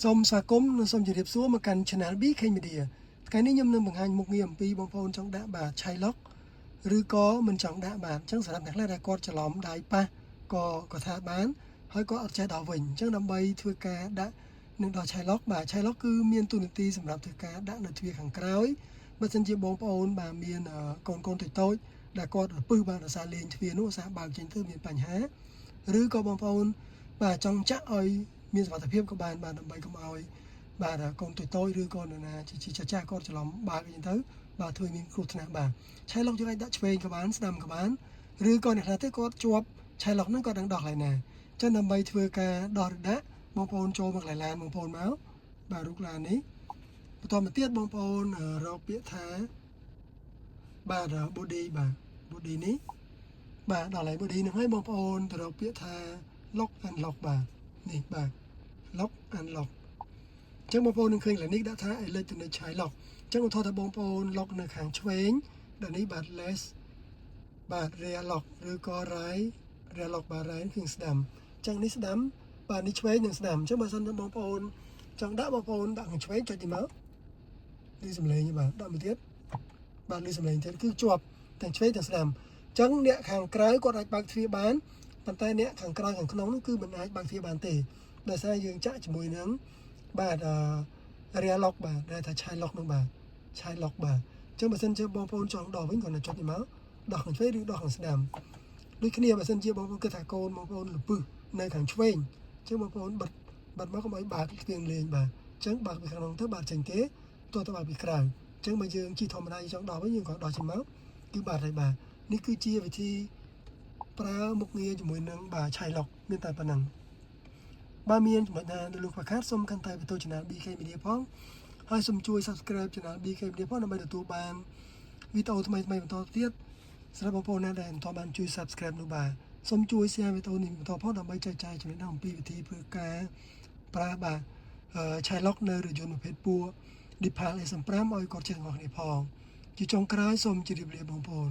សូមស្វាគមន៍និងសូមជម្រាបសួរមកកាន់ Channel BK Media ថ្ងៃនេះខ្ញុំនឹងបង្ហាញមុខងារអំពីបងប្អូនចង់ដាក់បាទ Shylock ឬក៏មិនចង់ដាក់បាទអញ្ចឹងសម្រាប់អ្នកខ្លះដែលគាត់ច្រឡំដៃប៉ះក៏ថាបានហើយក៏អត់ចេះដល់វិញអញ្ចឹងដើម្បីធ្វើការដាក់នឹងដល់ Shylock បាទ Shylock គឺមានទូនាទីសម្រាប់ធ្វើការដាក់នៅទ្វារខាងក្រោយបើសិនជាបងប្អូនបាទមានកូនតូចដែលគាត់រពឹសបាទដោយសារលេងទ្វារនោះឧស្សាហ៍បើកចេញទៅមានបញ្ហាឬក៏បងប្អូនបាទចង់ចាក់ឲ្យមានសុវត្ថិភាពក៏បានបាទដើម្បីកុំឲ្យបាទកូនតូចឬក៏នរណាជាចាស់គាត់ច្រឡំបើកអីចឹងទៅបាទធ្វើមានគ្រោះថ្នាក់បាទ Shylock យើងអាចដាក់ឆ្វេងក៏បានស្ដាំក៏បានឬក៏អ្នកខ្លះទៅគាត់ជាប់ Shylock ហ្នឹងគាត់នឹងដោះកន្លែងណាអញ្ចឹងដើម្បីធ្វើការដោះឬដាក់បងប្អូនចូលមកកន្លែងឡានបងប្អូនមកបាទរូបឡាននេះបន្តមកទៀតបងប្អូនរកពាក្យថាបាទ body បាទ body នេះបាទដល់ហើយ body ហ្នឹងហើយបងប្អូនទៅរកពាក្យថា lock and lock បាទនេះបាទ lock and lock អញ្ចឹងបងប្អូននឹងឃើញកន្លែងនេះដាក់ថា electronic Shylock អញ្ចឹងឧទាហរណ៍ថាបងប្អូន lock នៅខាងឆ្វេងដល់នេះបាទ less បាទ rear lock ឬក៏ right rear lock បាទ right គឺស្ដាំអញ្ចឹងនេះស្ដាំបាទនេះឆ្វេងនិងស្ដាំអញ្ចឹងបើសិនជាបងប្អូនចង់ដាក់បងប្អូនដាក់ខាងឆ្វេងចុចទីមកនេះសំឡេងបាទដាក់មួយទៀតបាទនេះសំឡេងទៀតគឺជាប់ទាំងឆ្វេងទាំងស្ដាំអញ្ចឹងអ្នកខាងក្រៅគាត់អាចបើកទ្វារបានប៉ុន្តែអ្នកខាងក្រៅខាងក្នុងនោះគឺមិនអាចបើកទ្វារបានទេដោយសារយើងចាក់ជាមួយនឹងបាទ rear lock បាទដែលថា Shylock នោះបាទ Shylock បាទអញ្ចឹងបើសិនជាបងប្អូនចង់ដោះវិញគាត់នឹងចុចនេះមកដោះខាងឆ្វេងឬដោះខាងស្ដាំដូចគ្នាបើសិនជាបងប្អូនគិតថាកូនបងប្អូនលពឹសនៅខាងឆ្វេងអញ្ចឹងបងប្អូនបិទមកកុំឲ្យបើកទ្វារលេងបាទអញ្ចឹងបើកពីខាងក្នុងទៅបើកចេញទេទោះទៅបើកពីក្រៅអញ្ចឹងបើយើងជិះធម្មតាយើងចង់ដោះវិញយើងក៏ដោះចេញមកគឺបាទហើយបាទនេះគឺជាវិធីប្រើមុខងារជាមួយនឹងបាទ Shylock មានតែប៉ុណ្ណឹងបាទមានចំណុចណានៅលើខ្វះខាតសូមកាន់តែបន្ត Channel BK Media ផងហើយសូមជួយ Subscribe Channel BK Media ផងដើម្បីទទួលបានវីដេអូថ្មីៗបន្តទៀតសម្រាប់បងប្អូនណាដែលមិនទាន់បានជួយ Subscribe នោះបាទសូមជួយ Share វីដេអូនេះបន្តផងដើម្បីចែកចាយចំណេះដឹងអំពីវិធីធ្វើការប្រើបាទ Shylock នៅរថយន្តប្រភេទពួរ Deepal S5 ឲ្យគាត់ចេះទាំងអស់គ្នាផងជាចុងក្រោយសូមជម្រាបលាបងប្អូន